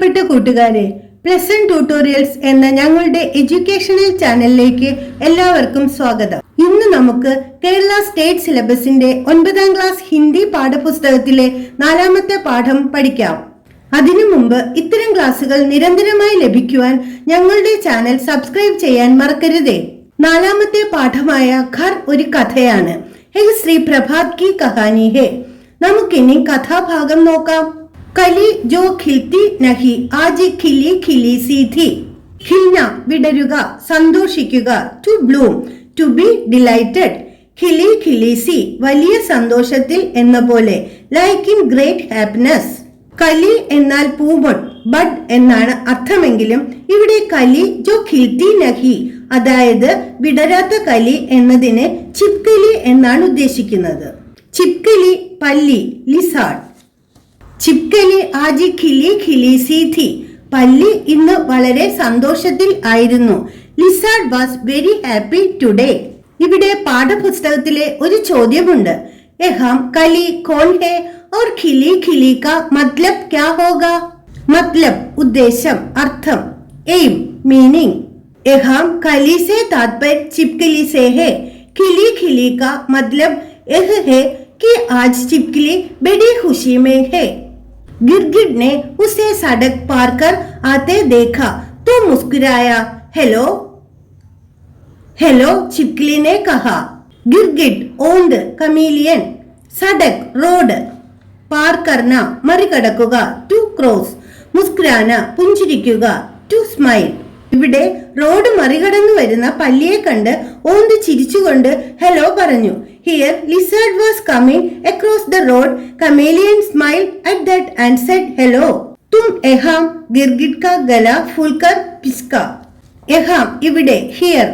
പ്രിയപ്പെട്ട കൂട്ടുകാരെ, pleasant tutorials എന്ന ഞങ്ങളുടെ എഡ്യൂക്കേഷണൽ ചാനലിലേക്ക് എല്ലാവർക്കും സ്വാഗതം. ഇന്ന് നമുക്ക് കേരള സ്റ്റേറ്റ് സിലബസിന്റെ 9ാം ക്ലാസ് ഹിന്ദി പാഠപുസ്തകത്തിലെ 4ാമത്തെ പാഠം പഠിക്കാം. അതിനു മുമ്പ് ഇത്തരം ക്ലാസുകൾ നിരന്തരമായി ലഭിക്കുവാൻ ഞങ്ങളുടെ ചാനൽ സബ്സ്ക്രൈബ് ചെയ്യാൻ മറക്കരുതേ. 4ാമത്തെ പാഠമായ ഘർ ഒരു കഥയാണ്. ഹേ ശ്രീ പ്രഭാത് കി കഹാനി ഹേ. നമുക്കിനി കഥാഭാഗം നോക്കാം. കലി ജോ ഖിൽത്തി നഹി ആജ് ഖിലി ഖിലി സി ഥി. ഖിൽന വിടരുക, സന്തോഷിക്കുക. To bloom to be delighted. ഖിലി ഖിലി സി വലിയ സന്തോഷത്തിൽ എന്ന പോലെ. Like in great happiness. കലി എന്നാൽ പൂമൊട്ട്, ബഡ് എന്നാണ് അർത്ഥമെങ്കിലും ഇവിടെ കലി ജോ ഖിൽത്തി നഹി അതായത് വിടരാത്ത കലി എന്നതിന് ചിപ്കലി എന്നാണ് ഉദ്ദേശിക്കുന്നത്. ചിപ്കലി പല്ലി, ലിസാർഡ്. ചിപ്കലി ആജി ഖിലി ഖിലി സി ഥി. പല്ലി ഇന്ന് വളരെ സന്തോഷത്തിൽ ആയിരുന്നു. Lizard was very happy today. ഇവിടെ പാഠപുസ്തകത്തിലെ ഒരു ചോദ്യമുണ്ട്. യഹാം കലി കോൺ ഹേ और खिली खिली का मतलब क्या होगा? मतलब उद्देश्യം, अर्थം. M meaning. यहां कली से तात्पर्य चिपकली से है. खिली खिली का मतलब यह है कि आज चिपकली बड़ी खुशी में है. गिरगिट ने उसे सड़क पार कर आते देखा तो मुस्कुराया. हेलो हेलो चिपकली ने कहा. गिरगिट ओन्ड कमीलियन. सड़क रोड. പാർ കർന മറികടക്കുക. To cross. മുസ്കുരാന പുഞ്ചിരിക്കുക. To smile. ഇവിടെ റോഡ് മറികടന്നു വരുന്ന പല്ലിയെ കണ്ട് ഓന്ത് ചിരിച്ചുകൊണ്ട് ഹലോ പറഞ്ഞു. Here lizard was coming across the road. Chameleon smile at that and said hello. തും എഹാം ഗിർഗിറ്റ് കാ ഗല ഫുൽക്കർ പിസ്ക. എഹാം ഇവിടെ, ഹിയർ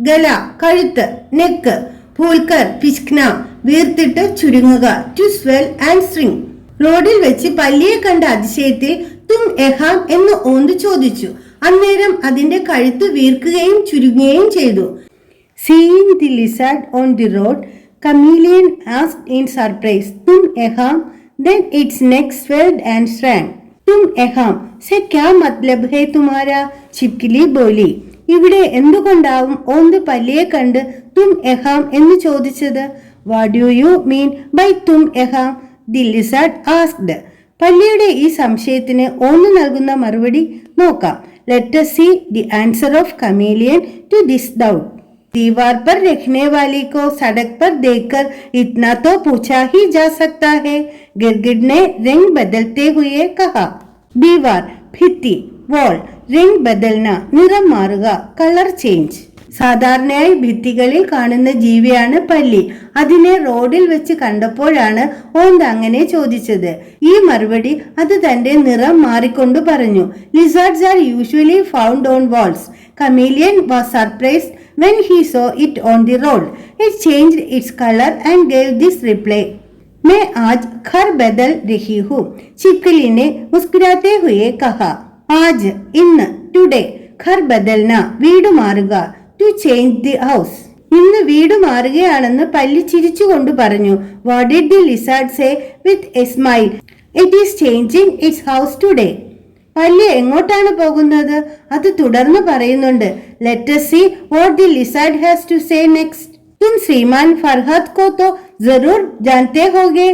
ഗല കഴുത്ത്, നെക്ക്, ഫുൽക്കർ പിസ്ക്ന വീർത്തിട്ട് ചുരുങ്ങുക. To swell and string. റോഡിൽ വെച്ച് പല്ലിയെ കണ്ട അതിശയത്തിൽ തും എഹാം എന്ന് ഓന്ത് ചോദിച്ചു. അന്നേരം അതിന്റെ കഴുത്ത് വീർക്കുകയും ചുരുങ്ങുകയും ചെയ്തു. Seeing the lizard on the road, chameleon asked in surprise തും എഹാം. then its neck swelled and shrank. തും എഹാം സെ ക്യാ മത്ലബ് ഹേ തുമാരാ? ചിപ്കിലി ബോലി. ഇവിടെ എന്തുകൊണ്ടാവും ഓന്ത് പല്ലിയെ കണ്ട് തും എഹാം എന്ന് ചോദിച്ചത്? What do you mean by തും എഹാം? The lizard asked. പല്ലിയുടെ ഈ സംശയത്തിന് ഓന്ന് നൽകുന്ന മറുപടി നോക്കാം. Let us see the answer of chameleon to this doubt. दीवार पर रखने वाली को सड़क पर देखकर इतना तो पूछा ही जा सकता है. गिरगिट ने रंग बदलते हुए कहा. दीवार ഭിത്തി, വോൾ. രംഗ് ബദൽന നിറം മാറുക, കളർ ചേഞ്ച്. സാധാരണയായി ഭിത്തികളിൽ കാണുന്ന ജീവിയാണ് പല്ലി. അതിനെ റോഡിൽ വെച്ച് കണ്ടപ്പോഴാണ് ഓന്ത് അങ്ങനെ ചോദിച്ചത്. ഈ മറുപടി അത് തന്റെ നിറം മാറിക്കൊണ്ടു പറഞ്ഞു. Lizards are usually found on walls. Chameleon was surprised when he saw it on the road. It changed its color and gave this reply. मैं आज घर बदल रही हूँ. चिपकली ने मुस्कुराते हुए कहा. आज ഇന്ന്, ടുഡേ. घर बदलना വീട് മാറുക. To change the house. ഇന്ന് വീട് മാറുകയാണെന്ന് പല്ലി ചിരിച്ചുകൊണ്ട് പറഞ്ഞു. What did the lizard say with a smile? It is changing its house today. പല്ലി എങ്ങോട്ടാണ് പോകുന്നത്? അത് തുടർന്ന് പറയുന്നുണ്ട്. Let us see what the lizard has to say next. तुम श्रीमान फरहद को तो जरूर जानते होगे.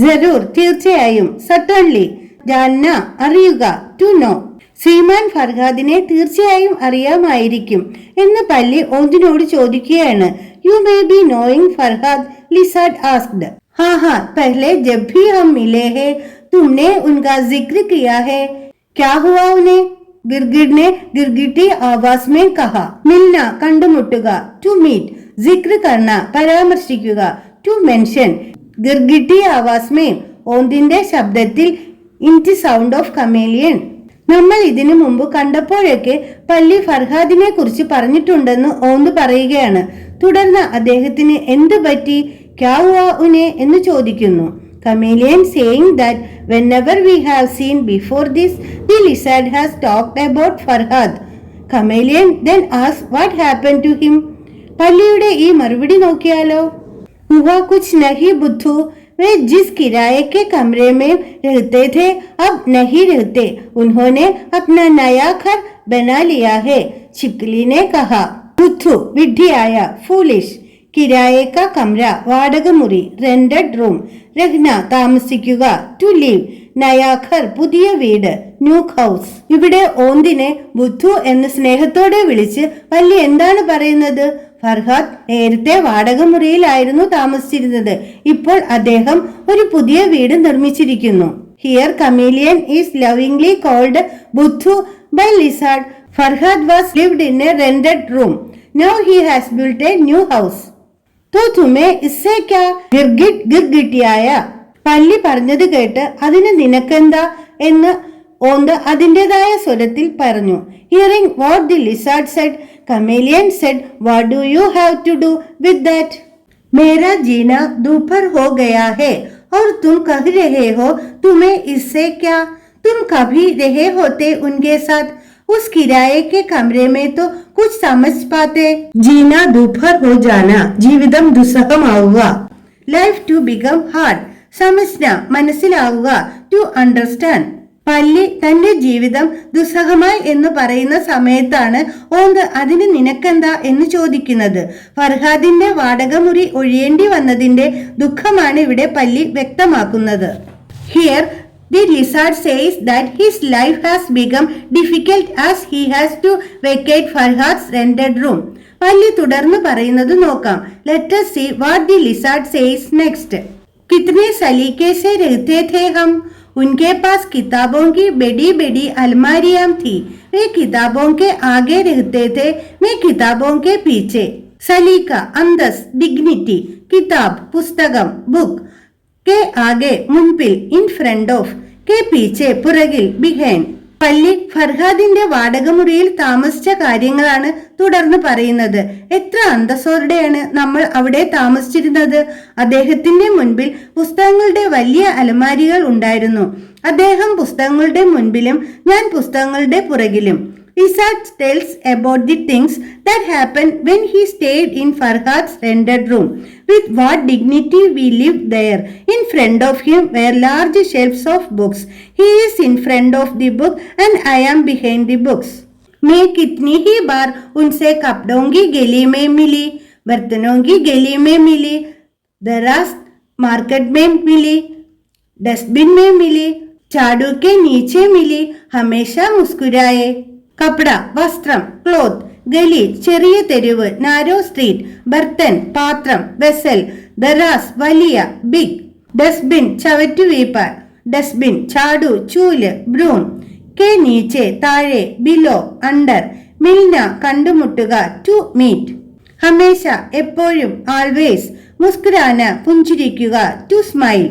जरूर തീർച്ചയായും. certainly जानना അറിയുക. to know. ശ്രീമാൻ ഫർഹാദിനെ തീർച്ചയായും അറിയാമായിരിക്കും എന്ന് പല്ലി ഓന്തിനോട് ചോദിക്കുകയാണ്. You may be knowing Farhad, lizard asked. हाँ हाँ पहले जब भी हम मिले हैं तुमने उनका जिक्र किया है. क्या हुआ उन्हें? गिरगिट ने गिरगिटी आवाज में कहा. मिलना കണ്ടുമുട്ടുക. To meet. जिक्र करना പരാമർശിക്കുക. To mention. गिरगिटी आवाज में ഓന്തിന്റെ ശബ്ദത്തിൽ. In the sound of chameleon. നമ്മൾ ഇതിനു മുമ്പ് കണ്ടപ്പോഴൊക്കെ പല്ലി ഫർഹാദിനെ കുറിച്ച് പറഞ്ഞിട്ടുണ്ടെന്ന് ഓന്ത് പറയുകയാണ്. തുടർന്ന് അദ്ദേഹത്തിന് എന്ത് പറ്റി? ക്യാ ഹുവാ ഉനെ എന്ന് ചോദിക്കുന്നു. Chameleon saying that whenever we have seen before this, the lizard has talked about Farhad. Chameleon then asked what happened to him. പല്ലിയുടെ ഈ മറുപടി നോക്കിയാലോ. हुआ कुछ नहीं बुद्धू. वे जिस किराए के कमरे में रहते थे अब नहीं रहते, उन्होंने अपना नया घर बना लिया है, छिपकली ने कहा। बुद्धू विड्ढിയായ ഫൂളിഷ്, കിരായക കമര വാടക മുറി, റെന്റഡ് റൂം, രഹ്ന താമസിക്കുക, ടു ലീവ്, നയാ ഘർ പുതിയ വീട്, ന്യൂ ഹൗസ്. ഇവിടെ ഓന്തിനെ ബുദ്ധു എന്ന് സ്നേഹത്തോടെ വിളിച്ച് പല്ലി എന്താണ് പറയുന്നത്? ഫർഹാദ് നേരത്തെ വാടക മുറിയിലായിരുന്നു താമസിച്ചിരുന്നത്, ഇപ്പോൾ അദ്ദേഹം ഒരു പുതിയ വീട് നിർമ്മിച്ചിരിക്കുന്നു. Here chameleon is lovingly called Buddhu by lizard. Farhad was lived in a rented room. Now he has built a new house. तो तुम्हें इससे क्या? गिरगिट गिरगिटिയായ പല്ലി പറഞ്ഞത് കേട്ട് അതിന് നിനക്കെന്താ എന്ന് ഓന്ത് അതിൻ്റെതായ സ്വരത്തിൽ പറഞ്ഞു. Hearing what the lizard said, chameleon said, what do you have to do with that? मेरा जीना दोपहर हो गया है और तुम कह रहे हो तुम्हें इससे क्या? तुम कभी रहे होते उनके साथ, उस किराए के कमरे में तो कुछ समझ पाते. जीना दोपहर हो जाना, ജീവിതം ദുസ്സഹമാവുക. ലൈഫ് ടു ബിക്കം ഹാർഡ്, സമജ്ന മനസ്സിലാവുക, ടു അണ്ടർസ്റ്റാൻഡ്. പല്ലി തന്റെ ജീവിതം ദുസ്സഹമായി എന്ന് പറയുന്ന സമയത്താണ് ഓന്ത് അതിന് നിനക്കെന്താ എന്ന് ചോദിക്കുന്നത്. ഫർഹാദിന്റെ വാടകമുറി ഒഴിയേണ്ടി വന്നതിന്റെ ദുഃഖമാണ് ഇവിടെ പല്ലി വ്യക്തമാക്കുന്നത്. Here the lizard says that his life has become difficult as he has to vacate Farhad's rented room. പല്ലി തുടർന്ന് പറയുന്നത് നോക്കാം. Let us see what the lizard says next. कितने सलीके से रहते थे हम, उनके पास किताबों की बड़ी बड़ी अलमारियां थी, वे किताबों के आगे रहते थे, मैं किताबों के पीछे. सलीका अंदस, डिग्निटी, किताब पुस्तകം, ബുക്ക്, के आगे മുൻപിൽ, ഇൻ ഫ്രണ്ട് ഓഫ്, के पीछे പുറകിൽ, ബിഹൈൻഡ്. പല്ലി ഫർഹാദിന്റെ വാടകമുറിയിൽ താമസിച്ച കാര്യങ്ങളാണ് തുടർന്ന് പറയുന്നത്. എത്ര അന്തസ്സോടെയാണ് നമ്മൾ അവിടെ താമസിച്ചിരുന്നത്. അദ്ദേഹത്തിന്റെ മുൻപിൽ പുസ്തകങ്ങളുടെ വലിയ അലമാരികൾ ഉണ്ടായിരുന്നു. അദ്ദേഹം പുസ്തകങ്ങളുടെ മുൻപിലും ഞാൻ പുസ്തകങ്ങളുടെ പുറകിലും. Lizard tells about the things that happened when he stayed in Farhad's rented room. With what dignity we lived there. In front of him were large shelves of books. He is in front of the book and I am behind the books. मैं कितनी ही बार उनसे कपड़ों की गली में मिली, बर्तनों की गली में मिली, दराज मार्केट में मिली, डस्टबिन में मिली, झाड़ू के नीचे मिली, हमेशा मुस्कुराए. കപ്പട വസ്ത്രം, ക്ലോത്ത്, ഗലി ചെറിയ തെരുവ്, നാരോ സ്ട്രീറ്റ്, ബർത്തൻ പാത്രം, വെസൽ, ദറാസ് വലിയ ബിഗ്, ഡസ്റ്റ്ബിൻ ചവറ്റുവീപ്പ, ഡസ്റ്റ്ബിൻ ചാടു ചൂല്, ബ്രൂം, കെ നീച്ചെ താഴെ, ബിലോ അണ്ടർ, മിൽന കണ്ടുമുട്ടുക, ടു മീറ്റ്, ഹമേശ എപ്പോഴും, ആൾവേസ്, മുസ്കുരാന പുഞ്ചിരിക്കുക, ടു സ്മൈൽ.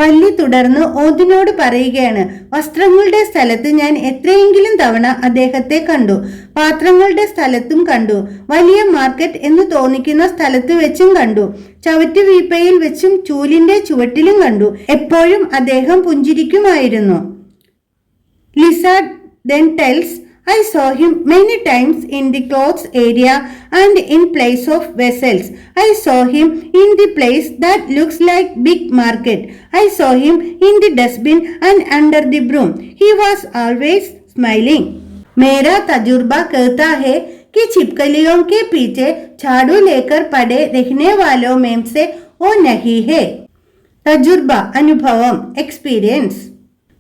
പല്ലി തുടർന്ന് ഓന്തിനോട് പറയുകയാണ്. വസ്ത്രങ്ങളുടെ സ്ഥലത്ത് ഞാൻ എത്രയെങ്കിലും തവണ അദ്ദേഹത്തെ കണ്ടു, പാത്രങ്ങളുടെ സ്ഥലത്തും കണ്ടു, വലിയ മാർക്കറ്റ് എന്ന് തോന്നിക്കുന്ന സ്ഥലത്ത് വെച്ചും കണ്ടു, ചവറ്റുവീപ്പയിൽ വെച്ചും ചൂലിന്റെ ചുവട്ടിലും കണ്ടു. എപ്പോഴും അദ്ദേഹം പുഞ്ചിരിക്കുമായിരുന്നു. Lizard then tells, I saw him many times in the clothes area and in place of vessels. I saw him in the place that looks like big market. I saw him in the dustbin and under the broom. He was always smiling. मेरा तजुर्बा कहता है कि छिपकलियों के पीछे झाड़ू लेकर पड़े रहने वालों में से वो नहीं है. തജുർബ അനുഭവം, എക്സ്പീരിയൻസ്.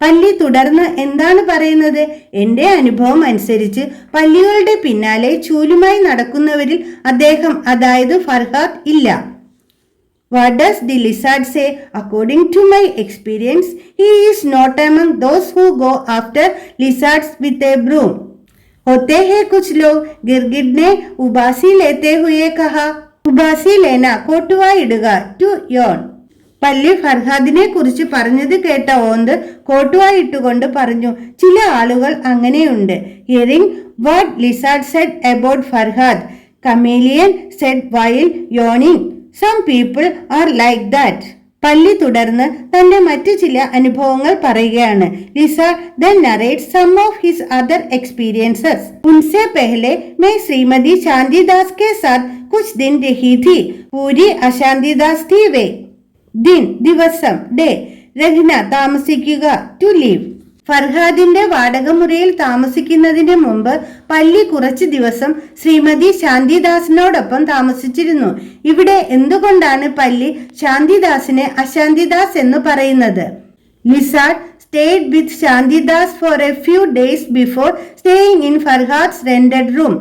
പല്ലി തുടർന്ന് എന്താണ് പറയുന്നത്? എന്റെ അനുഭവം അനുസരിച്ച് പല്ലികളുടെ പിന്നാലെ ചൂലുമായി നടക്കുന്നവരിൽ അദ്ദേഹം, അതായത് ഫർഹാദ് ഇല്ല. What does the lizard say? According to my experience, he is not among those who go after lizards with a broom. होते हैं कुछ लोग, गिरगिट ने उबासी लेते हुए कहा. उबासी लेना कोटुआ इടുക, टू yawn. പല്ലി ഫർഹാദിനെ കുറിച്ച് പറഞ്ഞത് കേട്ട ഓന്ത് കോട്ടുവായി ഇട്ടുകൊണ്ട് പറഞ്ഞു, ചില ആളുകൾ അങ്ങനെയുണ്ട്. Hearing what lizard said about Farhad, chameleon said while yawning, some people are like that. പല്ലി തുടർന്ന് തന്റെ മറ്റു ചില അനുഭവങ്ങൾ പറയുകയാണ്. Lizard then narrates some of his other experiences. उनसे पहले मैं श्रीमती शांतिदास के साथ कुछ दिन रही थी. पूरी अशांतिदास थी वे. ദിൻ ദിവസം, ഡേ രഹ്ന താമസിക്കുക, ടു ലീവ്. ഫർഹാദിന്റെ വാടകമുറിയിൽ താമസിക്കുന്നതിന് മുമ്പ് പല്ലി കുറച്ചു ദിവസം ശ്രീമതി ശാന്തിദാസിനോടൊപ്പം താമസിച്ചിരുന്നു. ഇവിടെ എന്തുകൊണ്ടാണ് പല്ലി ശാന്തിദാസിനെ അശാന്തിദാസ് എന്ന് പറയുന്നത്? Lizard stayed with Shantidas for a few days before staying in Farhad's rented room.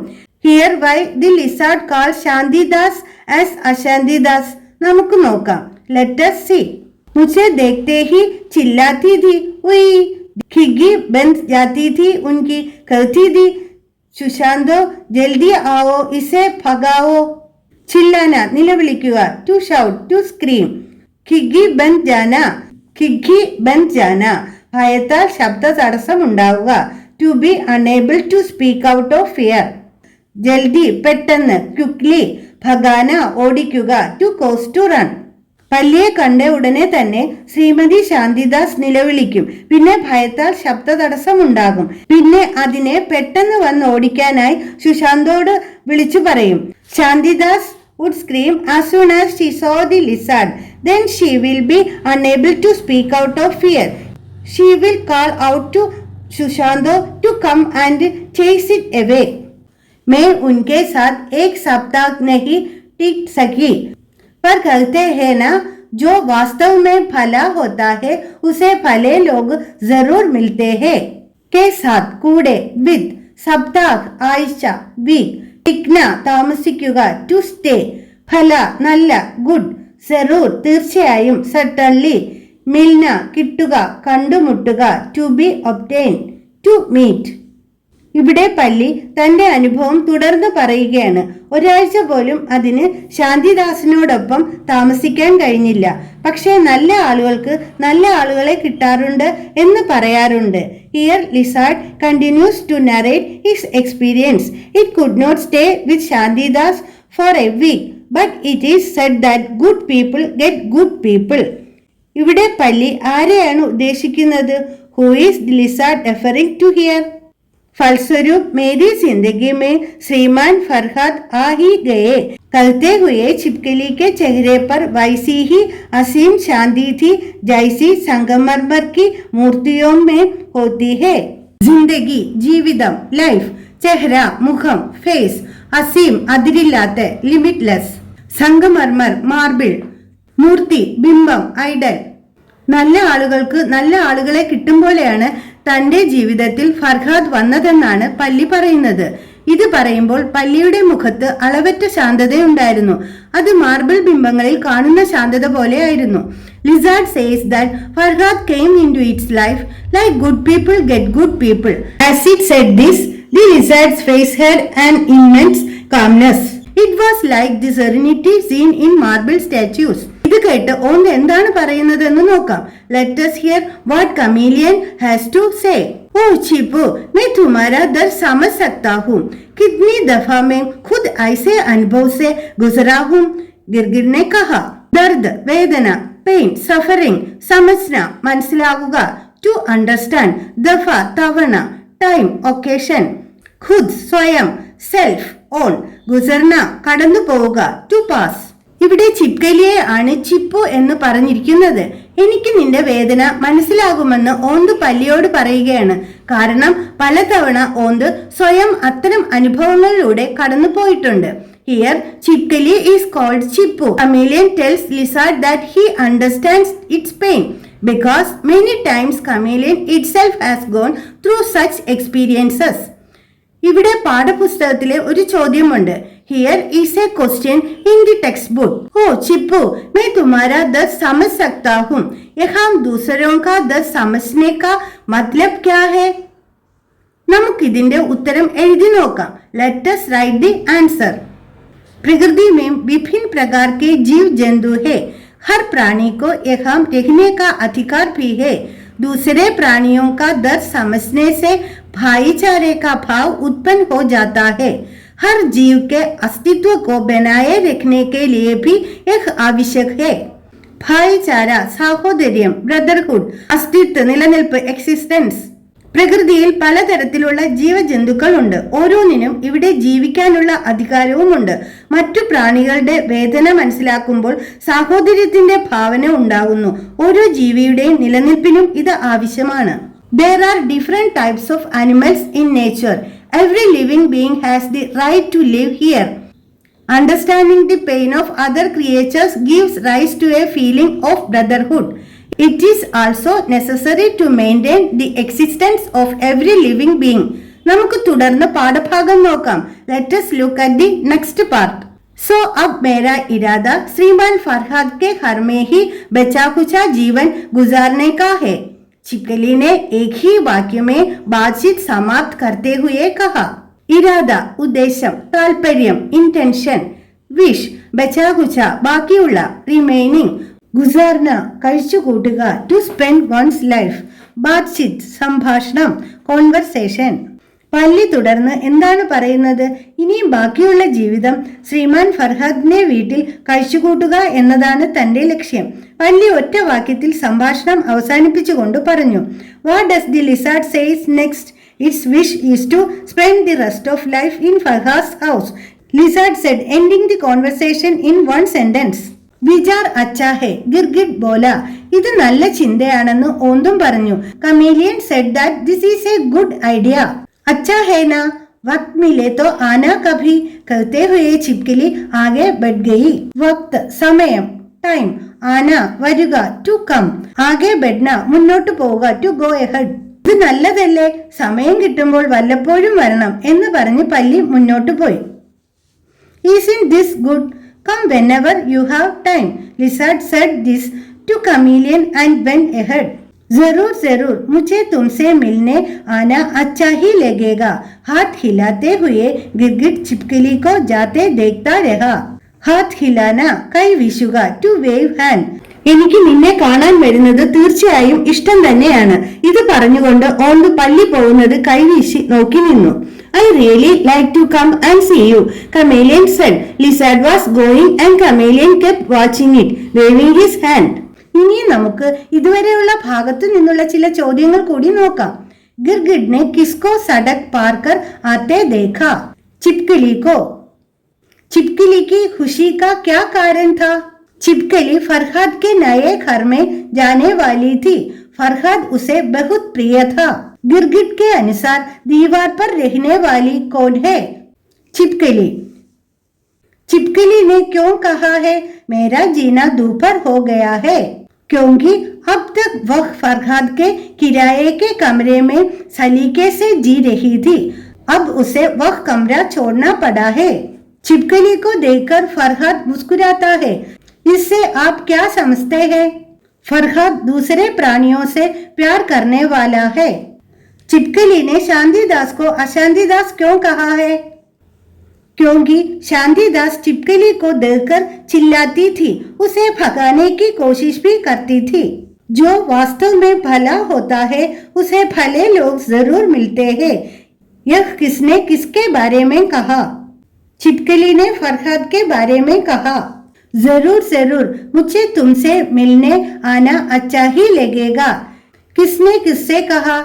Here why the lizard called Shantidas as Ashantidas. നമുക്ക് നോക്കാം. Let us see. मुझे देखते ही चिल्लाती थी, उई खिग्गी बंद जाती थी उनकी, कहती थी सुशांतो जल्दी आओ इसे भगाओ. चिल्लाना നിലവിളിക്കുക, to shout, to scream. खिग्गी बंद जाना, खिग्गी बंद जाना ഭയത്താൽ ശബ്ദ തടസ്സം ഉണ്ടാവുക, to be unable to speak out of fear. ജൽദി പെട്ടെന്ന്, ക്വിക്ലി ഭഗാന ഓടിക്കുക, ടു കോസ് ടു റൺ. പല്ലിയെ കണ്ട ഉടനെ തന്നെ ശ്രീമതി ശാന്തിദാസ് നിലവിളിക്കും. പിന്നെ ഭയത്താൽ ശബ്ദ തടസ്സം ഉണ്ടാകും. പിന്നെ അതിനെ പെട്ടെന്ന് വന്ന് ഓടിക്കാനായി സുശാന്തോട് വിളിച്ചു പറയും. ശാന്തിദാസ് would scream as soon as she saw the lizard. Then she will be unable to speak out of fear. She will call out to Sushanto to come and chase it away. मैं उनके साथ एक सप्ताह नहीं टिक सकी, पर कहते हैं ना जो वास्तव में भला होता है उसे भले लोग जरूर मिलते हैं. के साथ കൂടെ, with സപ്താഹ് ആഴ്ച, വീക്ക്, ടിക്ന താമസിക്കുക, ടു സ്റ്റേ, ഫല നല്ല, ഗുഡ്, സെറൂർ തീർച്ചയായും, സർട്ടൺലി മിൽന കിട്ടുക, കണ്ടുമുട്ടുക, to be obtain, to meet. ഇവിടെ പല്ലി തന്റെ അനുഭവം തുടർന്ന് പറയുകയാണ്. ഒരാഴ്ച പോലും അതിന് ശാന്തിദാസിനോടൊപ്പം താമസിക്കാൻ കഴിഞ്ഞില്ല. പക്ഷേ നല്ല ആളുകൾക്ക് നല്ല ആളുകളെ കിട്ടാറുണ്ട് എന്ന് പറയാറുണ്ട്. Here lizard continues to narrate his experience. It could not stay with Shantidas for a week, but it is said that good people get good people. ഇവിടെ പല്ലി ആരെയാണ് ഉദ്ദേശിക്കുന്നത്? Who is the lizard referring to here? फलस्वरूप मेरी जिंदगी में श्रीमान फरहाद आ ही गए. कलते हुए छिपकली के चेहरे पर वैसी ही असीम शांति थी जैसी संगमरमर की मूर्तियों में होती है. जिंदगी जीवितम, लाइफ, चेहरा मुखम, फेस, असीम അതിരില്ലാത്ത, ലിമിറ്റ്ലെസ്, സംഗമർമർ മാർബിൾ, മൂർത്തി ബിംബം ഐഡൽ. നല്ല ആളുകൾക്ക് നല്ല ആളുകളെ കിട്ടും പോലെയാണ് തന്റെ ജീവിതത്തിൽ ഫർഹാദ് വന്നതെന്നാണ് പല്ലി പറയുന്നത്. ഇത് പറയുമ്പോൾ പല്ലിയുടെ മുഖത്ത് അളവറ്റ ശാന്തതയുണ്ടായിരുന്നു. അത് മാർബിൾ ബിംബങ്ങളിൽ കാണുന്ന ശാന്തത പോലെയായിരുന്നു. Lizard says that Farhad came into its life like good people get good people. As it said this, the lizard's face had an immense calmness. It was like the serenity seen in marble statues. ഇത് കേട്ട് ഓന്ത് എന്താണ് പറയുന്നതെന്ന് നോക്കാം. Let us hear what chameleon has to say. Oh चिपू, मैं तुम्हारा दर्द समझ सकता हूँ. कितनी दफा मैं खुद ऐसे अनुभव से गुजरा हूँ. गिरगिट ने कहा. दर्द വേദന, പെയിൻ, സഫറിംഗ്, സമജ്ന മനസ്സിലാവുക, ടു അണ്ടർസ്റ്റാൻഡ്, ദഫ തവണ, ടൈം ഒക്കേഷൻ, ഖുദ് സ്വയം, സെൽഫ് ഓൺ, ഗുസർന കടന്നു പോവുക, ടു പാസ്. ഇവിടെ ചിപ്കലിയെ ആണ് ചിപ്പു എന്ന് പറഞ്ഞിരിക്കുന്നത്. എനിക്ക് നിന്റെ വേദന മനസ്സിലാകുമെന്ന് ഓന്ത് പല്ലിയോട് പറയുകയാണ്. കാരണം പലതവണ ഓന്ത് സ്വയം അത്തരം അനുഭവങ്ങളിലൂടെ കടന്നു പോയിട്ടുണ്ട്. Here, Chipkali is called Chippu. Chameleon tells lizard that he understands its pain because many times chameleon itself has gone through such experiences. ഇവിടെ പാഠപുസ്തകത്തിലെ ഒരു ചോദ്യമുണ്ട്. Here is a question in the textbook. Oh Chippu, मैं तुम्हारा दर्द समझ सकता हूँ. यहाँ दूसरों का दर्द समझने का मतलब क्या है? നമുക്കിതിന്റെ ഉത്തരം എഴുതി നോക്കാം. Let us write the answer. प्रकृति में विभिन्न प्रकार के जीव जंतु है. हर प्राणी को यहाँ रहने का अधिकार भी है. दूसरे प्राणियों का दर्द समझने से भाईचारे का भाव उत्पन्न हो जाता है. हर जीव के अस्तित्व को बनाए रखने के लिए भी यह आवश्यक है. भाईचारा, സാഹോദര്യം, ബ്രദർഹുഡ്, അസ്തിത്വം, നിലനിൽപ്പ്, എക്സിസ്റ്റൻസ്. പ്രകൃതിയിൽ പലതരത്തിലുള്ള ജീവജന്തുക്കൾ ഉണ്ട്. ഓരോന്നിനും ഇവിടെ ജീവിക്കാനുള്ള അധികാരവുമുണ്ട്. മറ്റു പ്രാണികളുടെ വേദന മനസ്സിലാക്കുമ്പോൾ സാഹോദര്യത്തിന്റെ ഭാവന ഉണ്ടാകുന്നു. ഓരോ ജീവിയുടെയും നിലനിൽപ്പിനും ഇത് ആവശ്യമാണ്. There are different types of animals in nature. Every living being has the right to live here. Understanding the pain of other creatures gives rise to a feeling of brotherhood. It is also necessary to maintain the existence of every living being. നമുക്ക് തുടർന്ന് പാഠഭാഗം നോക്കാം. Let us look at the next part. So अब मेरा इरादा श्रीमान फरहाद के घर में ही बचा खुचा जीवन गुजारने का है. छिपकली ने एक ही वाक्य में बातचीत समाप्त करते हुए कहा. ഇരാദ ഉദ്ദേശം, താൽപര്യം ഇന്റൻഷൻ, വിഷ് ബച്ചാകുച്ച ബാക്കിയുള്ള, റിമൈനിങ്, ഗുസാർന കഴിച്ചുകൂട്ടുക, ടു സ്പെൻഡ് വൺസ് ലൈഫ്, ബാത്ചീത് സംഭാഷണം, കോൺവെർസേഷൻ. പല്ലി തുടർന്ന് എന്താണ് പറയുന്നത്? ഇനിയും ബാക്കിയുള്ള ജീവിതം ശ്രീമാൻ ഫർഹാദിനെ വീട്ടിൽ കഴിച്ചുകൂട്ടുക എന്നതാണ് തന്റെ ലക്ഷ്യം. പല്ലി ഒറ്റ വാക്യത്തിൽ സംഭാഷണം അവസാനിപ്പിച്ചുകൊണ്ട് പറഞ്ഞു. What does the lizard says next? Its wish is to spend the rest of life in Farhad's house. Lizard said, ending the conversation in one sentence. വിചാർ അച്ഛാ ഹെ, ഗിർഗിഡ് ബോല. ഇത് നല്ല ചിന്തയാണെന്ന് ഓന്തും പറഞ്ഞു. Chameleon said that this is a good idea. अच्छा है ना, वक्त मिले तो आना कभी, कहते हुए छिपकली आगे बढ़ गई. वक्त സമയം, ടൈം, ആന വരുക, ടു കം, ആകെ ബെഡ്ന മുന്നോട്ട് പോവുക, ടു ഗോ എഹെഡ്. ഇത് നല്ലതല്ലേ, സമയം കിട്ടുമ്പോൾ വല്ലപ്പോഴും വരണം എന്ന് പറഞ്ഞ് പല്ലി മുന്നോട്ട് പോയി. Isn't this good? Come whenever you have time. Lizard said this to chameleon and went ahead. जरूर जरूर, मुझे तुमसे मिलने आना अच्छा ही लगेगा. हाथ हिलाते हुए गिरगिट छिपकली को जाते देखता रहा. हाथ हिलाना, കൈ വീശുക, ടു വേവ് ഹാൻഡ്. എനിക്ക് നിന്നെ കാണാൻ വരുന്നത് തീർച്ചയായും ഇഷ്ടം തന്നെയാണ്. ഇത് പറഞ്ഞുകൊണ്ട് ഓന്ത് പല്ലി പോകുന്നത് കൈവീശി നോക്കി നിന്നു. I really like to come and see you, chameleon said. Lizard was going and chameleon kept watching it, waving his hand. ഇനി നമുക്ക് ഇതുവരെയുള്ള ഭാഗത്തു നിന്നുള്ള ചില ചോദ്യങ്ങൾ കൂടി നോക്കാം. गिरगिट ने किसको सड़क पार कर आते देखा? छिपकली को. छिपकली की खुशी का क्या कारण था? छिपकली फरहाद के नए घर में जाने वाली थी. फरहाद उसे बहुत प्रिय था. गिरगिट के अनुसार दीवार पर रहने वाली कौन है? छिपकली. छिपकली ने क्यों कहा है मेरा जीना दोपहर हो गया है? क्योंकि अब तक वह फरहाद के किराए के कमरे में सलीके से जी रही थी. अब उसे वह कमरा छोड़ना पड़ा है. छिपकली को देखकर फरहाद मुस्कुराता है. इससे आप क्या समझते हैं? फरहाद दूसरे प्राणियों से प्यार करने वाला है. छिपकली ने शांतिदास को अशांतिदास क्यों कहा है? क्योंकि शांतिदास छिपकली को देखकर चिल्लाती थी, उसे भगाने की कोशिश भी करती थी. जो वास्तव में भला होता है उसे भले लोग जरूर मिलते हैं. यह किसने किसके बारे में कहा? छिपकली ने फरहाद के बारे में कहा. जरूर जरूर, मुझे तुमसे मिलने आना अच्छा ही लगेगा. किसने किससे कहा?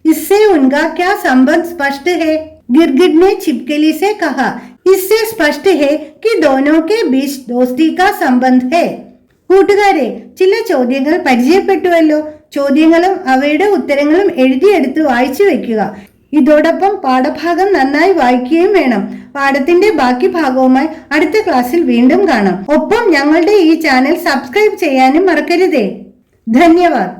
इससे उनका क्या संबंध स्पष्ट है? गिरगिट ने छिपकली से कहा. इससे स्पष्ट है कि दोनों के बीच दोस्ती का संबंध है. കൂട്ടുകാരെ, ചില ചോദ്യങ്ങൾ പരിചയപ്പെട്ടുവല്ലോ. ചോദ്യങ്ങളും അവയുടെ ഉത്തരങ്ങളും എഴുതിയെടുത്ത് വായിച്ചു വെക്കുക. ഇതോടൊപ്പം പാഠഭാഗം നന്നായി വായിക്കുകയും വേണം. പാഠത്തിന്റെ ബാക്കി ഭാഗവുമായി അടുത്ത ക്ലാസ്സിൽ വീണ്ടും കാണാം. ഒപ്പം ഞങ്ങളുടെ ഈ ചാനൽ സബ്സ്ക്രൈബ് ചെയ്യാനും മറക്കരുതേ. ധന്യവാദ്.